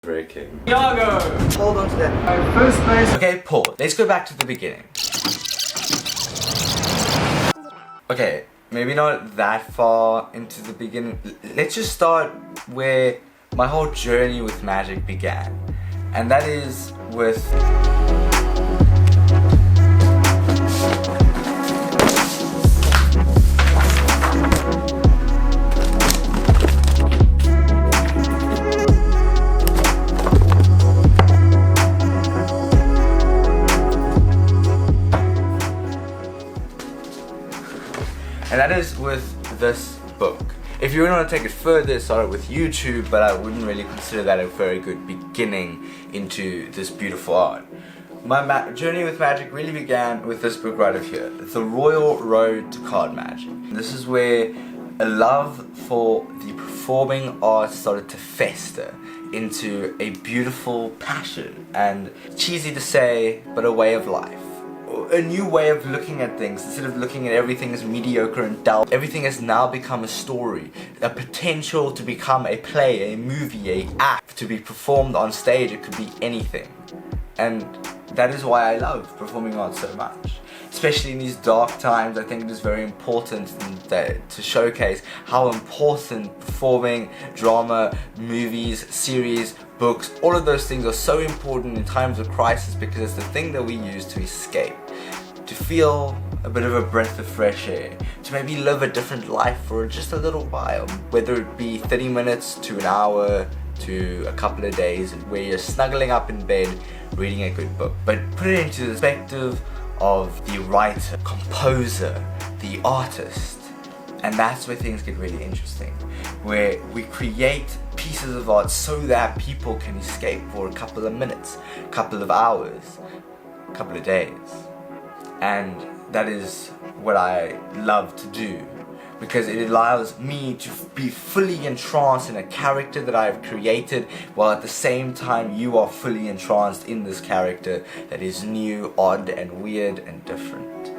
Breaking. Riyago! Hold on to that. First place. Okay, pause. Let's go back to the beginning. Okay, maybe not that far into the beginning. Let's just start where my whole journey with magic began. And that is with... And that is with this book. If you really want to take it further, start with YouTube, but I wouldn't really consider that a very good beginning into this beautiful art. My journey with magic really began with this book right over here, The Royal Road to Card Magic. This is where a love for the performing arts started to fester into a beautiful passion, and cheesy to say, but a way of life. A new way of looking at things. Instead of looking at everything as mediocre and dull, everything has now become a story, a potential to become a play, a movie, an act to be performed on stage. It could be anything, and that is why I love performing art so much. Especially in these dark times, I think it is very important to showcase how important performing, drama, movies, series, books, all of those things are so important in times of crisis, because it's the thing that we use to escape, to feel a bit of a breath of fresh air, to maybe live a different life for just a little while, whether it be 30 minutes to an hour to a couple of days, where you're snuggling up in bed reading a good book. But put it into the perspective of the writer, composer, the artist, and that's where things get really interesting, where we create pieces of art so that people can escape for a couple of minutes, a couple of hours, a couple of days. And that is what I love to do, because it allows me to be fully entranced in a character that I have created, while at the same time you are fully entranced in this character that is new, odd and weird and different.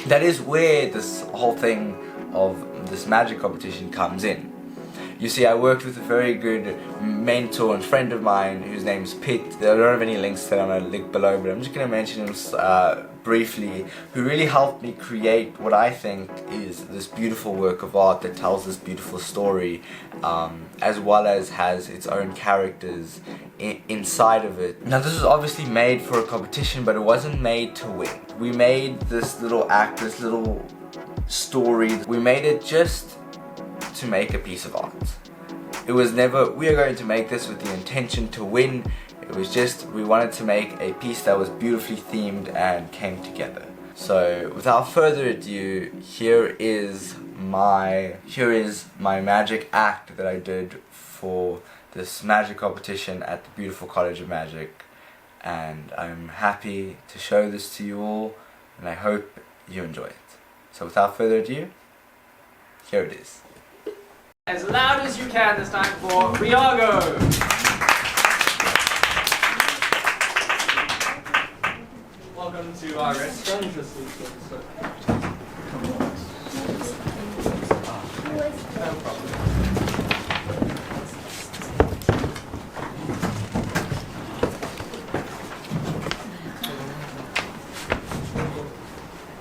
That is where this whole thing of this magic competition comes in. You see, I worked with a very good mentor and friend of mine whose name's Pete. I don't have any links that I'm going to link below, but I'm just going to mention him briefly, who really helped me create what I think is this beautiful work of art that tells this beautiful story, as well as has its own characters inside of it. Now, this was obviously made for a competition, but it wasn't made to win. We made this little act, this little story, we made it just to make a piece of art. It was never, we are going to make this with the intention to win. It was just, we wanted to make a piece that was beautifully themed and came together. So without further ado, here is my magic act that I did for this magic competition at the beautiful College of Magic, and I'm happy to show this to you all, and I hope you enjoy it. So without further ado, here it is. As loud as you can this time for Riyago! Welcome to our restaurant. No problem.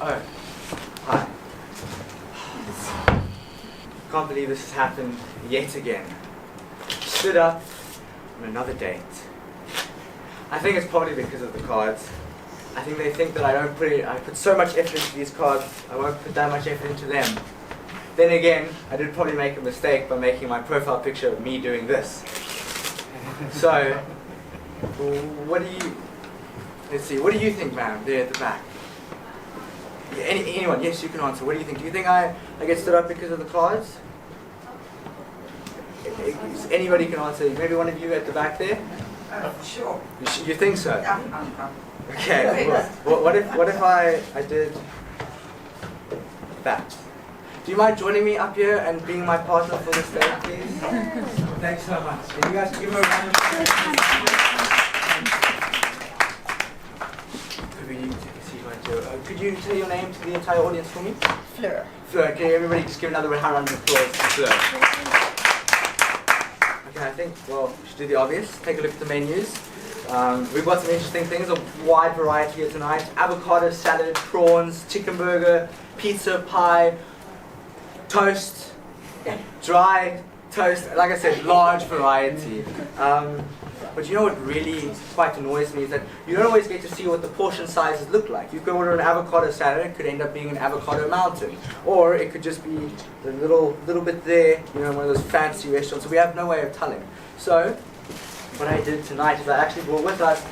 Oh, hi. Can't believe this has happened yet again. Stood up on another date. I think it's probably because of the cards. I think they think that I put so much effort into these cards, I won't put that much effort into them. Then again, I did probably make a mistake by making my profile picture of me doing this. So, what do you think, ma'am, there at the back? Anyone, yes, you can answer. What do you think? Do you think I get stood up because of the cards? Anybody can answer. Maybe one of you at the back there? Sure. You think so? Yeah. Okay. What if I did that? Do you mind joining me up here and being my partner for this day, please? Thanks so much. And you guys can give her a round of applause. Could you say your name to the entire audience for me? Fleur. Fleur, okay, everybody just give another round of applause to Fleur. Okay, I think, well, we should do the obvious. Take a look at the menus. We've got some interesting things, a wide variety here tonight. Avocado salad, prawns, chicken burger, pizza, pie, toast, dry toast. Like I said, large variety. But you know what really quite annoys me is that you don't always get to see what the portion sizes look like. You could order an avocado salad, it could end up being an avocado mountain. Or it could just be the little bit there, you know, one of those fancy restaurants. So we have no way of telling. So, what I did tonight is I actually brought with us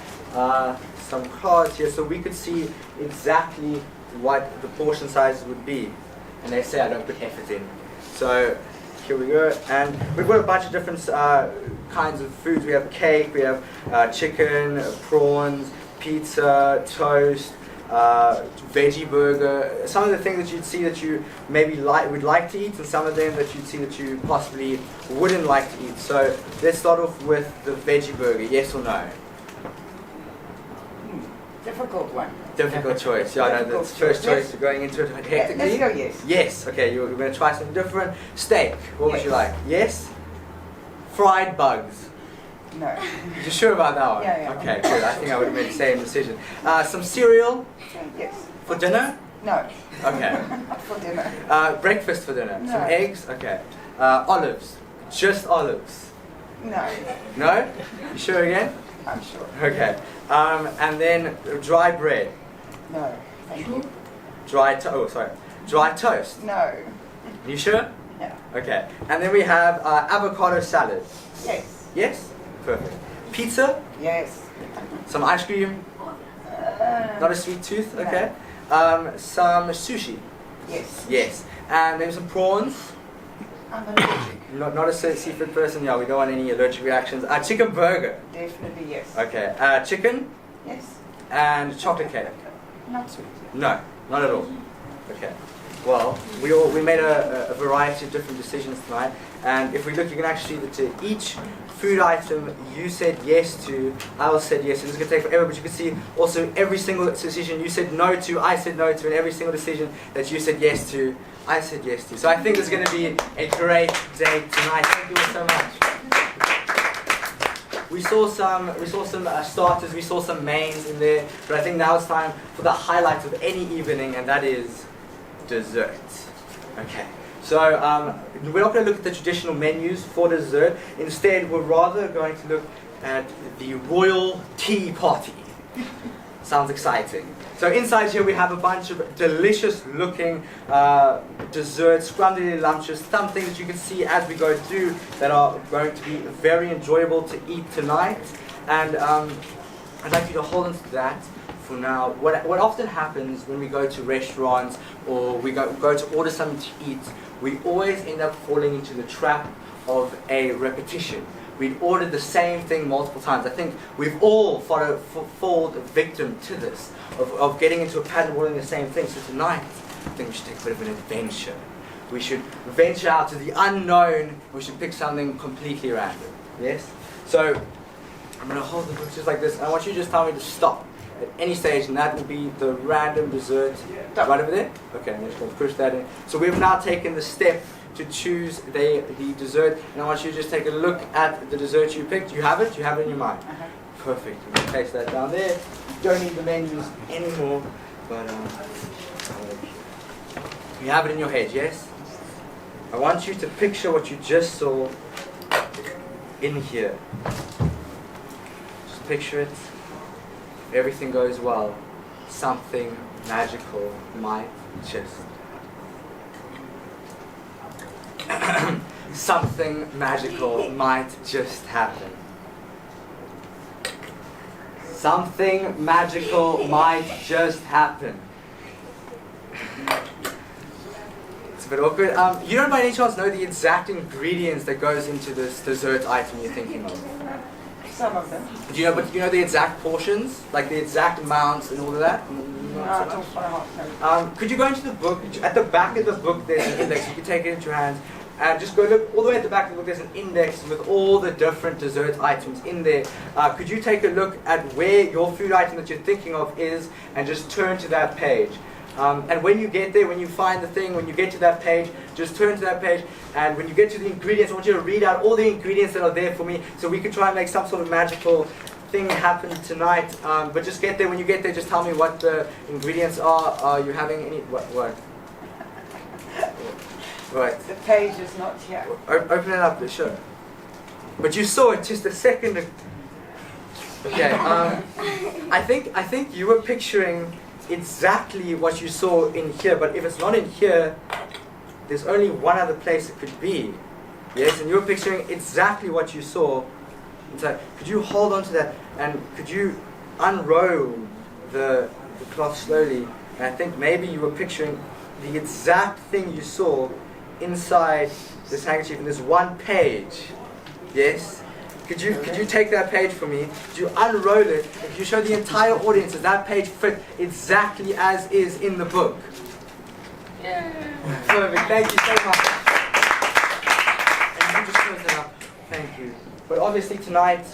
some cards here so we could see exactly what the portion sizes would be. And they say I don't put effort in. So, here we go, and we've got a bunch of different kinds of foods. We have cake, we have chicken, prawns, pizza, toast, veggie burger. Some of the things that you'd see that you maybe would like to eat, and some of them that you'd see that you possibly wouldn't like to eat. So let's start off with the veggie burger. Yes or no? Difficult one. Difficult choice. Yeah, I know that's first choice. You're going into it hectically. Let's go yes. Yes. Okay, you're going to try something different. Steak. What would you like? Yes. Fried bugs. No. You sure about that one? Yeah. Okay, good. I think I would have made the same decision. Some cereal Yes. for dinner. No. Okay. For dinner. Breakfast for dinner. No. Some eggs. Okay. Olives. Just olives. No. No? You sure again? I'm sure. Okay. And then dry bread. No. Thank you. Dry toast. No. You sure? Yeah. Okay. And then we have avocado salad. Yes. Yes? Perfect. Pizza? Yes. Some ice cream? Not a sweet tooth? No. Okay. Some sushi? Yes. Yes. And maybe some prawns? I'm allergic. Not a seafood person? Yeah, we don't want any allergic reactions. Chicken burger? Definitely yes. Okay. Chicken? Yes. And chocolate cake? Not sweet. No, not at all. Okay. Well, we made a variety of different decisions tonight, and if we look, you can actually see that to each food item you said yes to, I also said yes. It's going to take forever, but you can see also every single decision you said no to, I said no to, and every single decision that you said yes to, I said yes to. So I think it's going to be a great day tonight. Thank you all so much. We saw some starters, we saw some mains in there, but I think now it's time for the highlight of any evening, and that is dessert. Okay, so we're not going to look at the traditional menus for dessert. Instead, we're rather going to look at the royal tea party. Sounds exciting. So inside here we have a bunch of delicious looking desserts, scrumptious, some things that you can see as we go through that are going to be very enjoyable to eat tonight. And I'd like you to hold on to that for now. What often happens when we go to restaurants or we go to order something to eat, we always end up falling into the trap of a repetition. We've ordered the same thing multiple times. I think we've all fallen victim to this, of getting into a pattern of ordering the same thing. So tonight, I think we should take a bit of an adventure. We should venture out to the unknown. We should pick something completely random. Yes? So, I'm going to hold the book just like this, and I want you to just tell me to stop at any stage, and that will be the random dessert right over there. Okay, I'm just going to push that in. So we've now taken the step to choose the dessert, and I want you to just take a look at the dessert you picked. You have it? You have it in your mind? Perfect. You can place that down there. You don't need the menus anymore, but you have it in your head, yes? I want you to picture what you just saw in here. Just picture it. If everything goes well, something magical might just something magical might just happen. Something magical might just happen. It's a bit awkward. You don't by any chance know the exact ingredients that goes into this dessert item you're thinking of? Some of them. Do you know the exact portions? Like the exact amounts and all of that? Not so much. Could you go into the book? At the back of the book there's an index. You can take it into your hands and just go look all the way at the back of the book. There's an index with all the different dessert items in there. Could you take a look at where your food item that you're thinking of is and just turn to that page? And when you get there, when you find the thing, when you get to that page, just turn to that page, and when you get to the ingredients, I want you to read out all the ingredients that are there for me, so we can try and make some sort of magical thing happen tonight. But just get there. When you get there, just tell me what the ingredients are. Are you having any? What? Right. The page is not here. Open it up, sure. But you saw it just a second ago. Okay. I think you were picturing exactly what you saw in here. But if it's not in here, there's only one other place it could be. Yes, and you were picturing exactly what you saw. So could you hold on to that, and could you unroll the cloth slowly? And I think maybe you were picturing the exact thing you saw inside this handkerchief in this one page. Yes? Could you take that page for me? Could you unroll it? And could you show the entire audience that that page fit exactly as is in the book? Yeah. Perfect. Thank you so much. And you just close it up. Thank you. But obviously tonight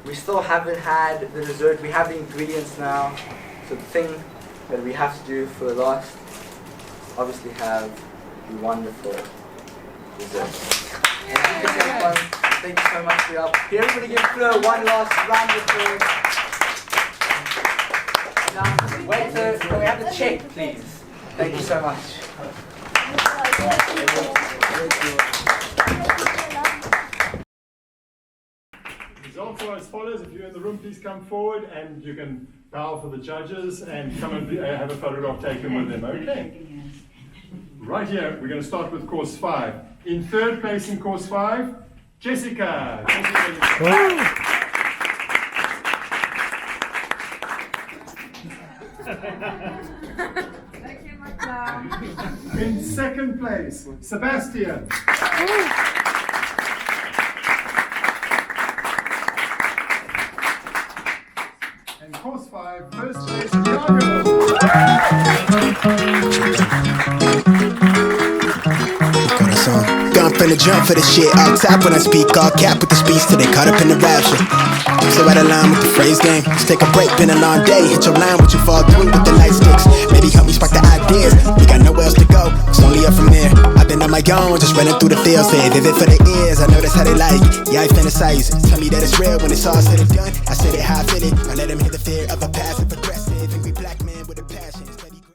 we still haven't had the dessert. We have the ingredients now. So the thing that we have to do for the last, obviously have the wonderful dessert. Thank you so much for your help. Can everybody give Fleur one last round of applause? Now, waiter, can we have the check, please? Thank you so much. Results are as follows. If you're in the room, please come forward and you can bow for the judges and come and have a photograph taken with them. Okay. Right here, we're going to start with course 5. In third place in course 5, Jessica. In second place, Sebastian. And course 5, first place, Riyago. Gun finna jump for the shit. All top when I speak, all cap with the speech till they caught up in the rapture. So out of line with the phrase game. Let's take a break, been a long day. Hit your line, what you fall through with the light sticks. Maybe help me spark the ideas. We got nowhere else to go, it's only up from there. I've been on my own, just running through the fields. Say vivid for the ears, I know that's how they like it. Yeah, I fantasize it. Tell me that it's real when it's all said and done. I said it how I feel it. I let them hit the fear of a passive aggressive.